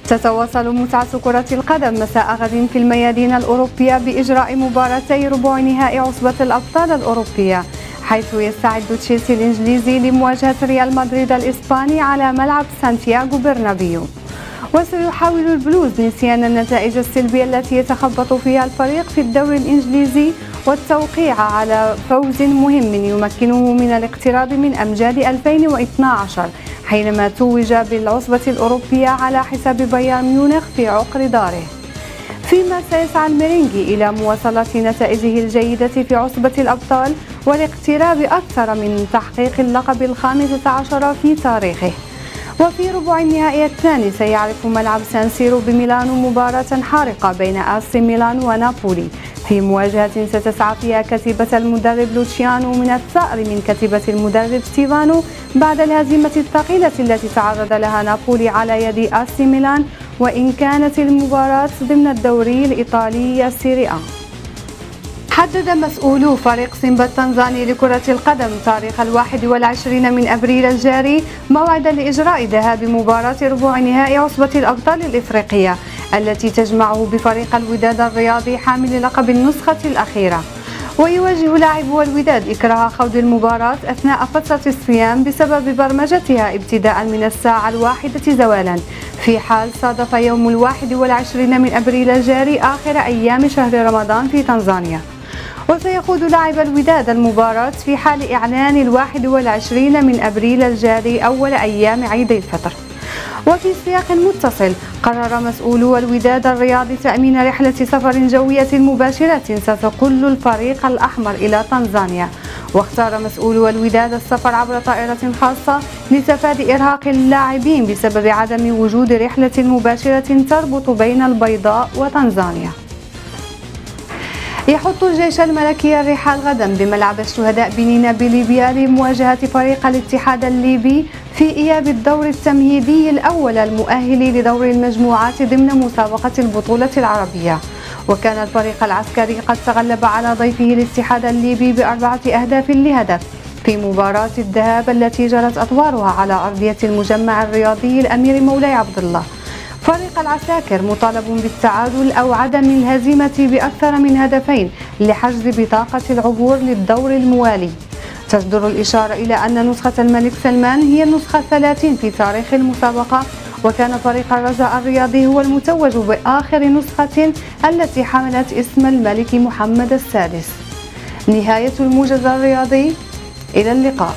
تتواصل متعة كرة القدم مساء غد في الميادين الأوروبية بإجراء مباراتي ربع نهائي عصبة الأبطال الأوروبية، حيث يستعد تشيلسي الإنجليزي لمواجهة ريال مدريد الإسباني على ملعب سانتياغو برنابيو. وسيحاول البلوز نسيان النتائج السلبية التي يتخبط فيها الفريق في الدوري الإنجليزي والتوقيع على فوز مهم يمكنه من الاقتراب من أمجاد 2012 حينما توج بالعصبة الأوروبية على حساب بايرن ميونخ في عقر داره. فيما سيسعى الميرينجي إلى مواصلة نتائجه الجيدة في عصبة الأبطال والاقتراب أكثر من تحقيق اللقب ال15 في تاريخه. وفي ربع النهائي الثاني سيعرف ملعب سان سيرو بميلانو مباراة حارقة بين AC ميلان ونابولي، في مواجهة ستسعى فيها كتيبة المدرب لوتشيانو من الثأر من كتيبة المدرب ستيفانو بعد الهزيمة الثقيلة التي تعرض لها نابولي على يد AC ميلان، وإن كانت المباراة ضمن الدوري الإيطالي سيري A. حدد مسؤولو فريق سيمبا التنزاني لكرة القدم تاريخ 21 من أبريل الجاري موعدا لإجراء ذهاب مباراة ربع نهائي عصبة الأبطال الإفريقية التي تجمعه بفريق الوداد الرياضي حامل لقب النسخة الأخيرة. ويواجه لاعبو الوداد إكراه خوض المباراة أثناء فترة الصيام بسبب برمجتها ابتداء من الساعة 1 زوالا، في حال صادف يوم 21 من أبريل الجاري آخر أيام شهر رمضان في تنزانيا. وسيخوض لاعب الوداد المباراة في حال إعلان 21 من أبريل الجاري أول أيام عيد الفطر. وفي سياق متصل قرر مسؤولو الوداد الرياضي تأمين رحلة سفر جوية مباشرة ستقل الفريق الأحمر إلى تنزانيا، واختار مسؤولو الوداد السفر عبر طائرة خاصة لتفادي إرهاق اللاعبين بسبب عدم وجود رحلة مباشرة تربط بين البيضاء وتنزانيا. يحط الجيش الملكي الرحال غدا بملعب الشهداء بنينا بليبيا لمواجهة فريق الاتحاد الليبي في إياب الدور التمهيدي الأول المؤهل لدور المجموعات ضمن مسابقة البطولة العربية. وكان الفريق العسكري قد تغلب على ضيفه الاتحاد الليبي ب4 أهداف لهدف في مباراة الذهاب التي جرت أطوارها على أرضية المجمع الرياضي الأمير مولاي عبد الله. فريق العساكر مطالب بالتعادل أو عدم الهزيمة بأكثر من هدفين لحجز بطاقة العبور للدور الموالي. تصدر الإشارة إلى أن نسخة الملك سلمان هي النسخة 30 في تاريخ المسابقة، وكان فريق الرجاء الرياضي هو المتوج بآخر نسخة التي حملت اسم الملك محمد السادس. نهاية الموجز الرياضي، إلى اللقاء.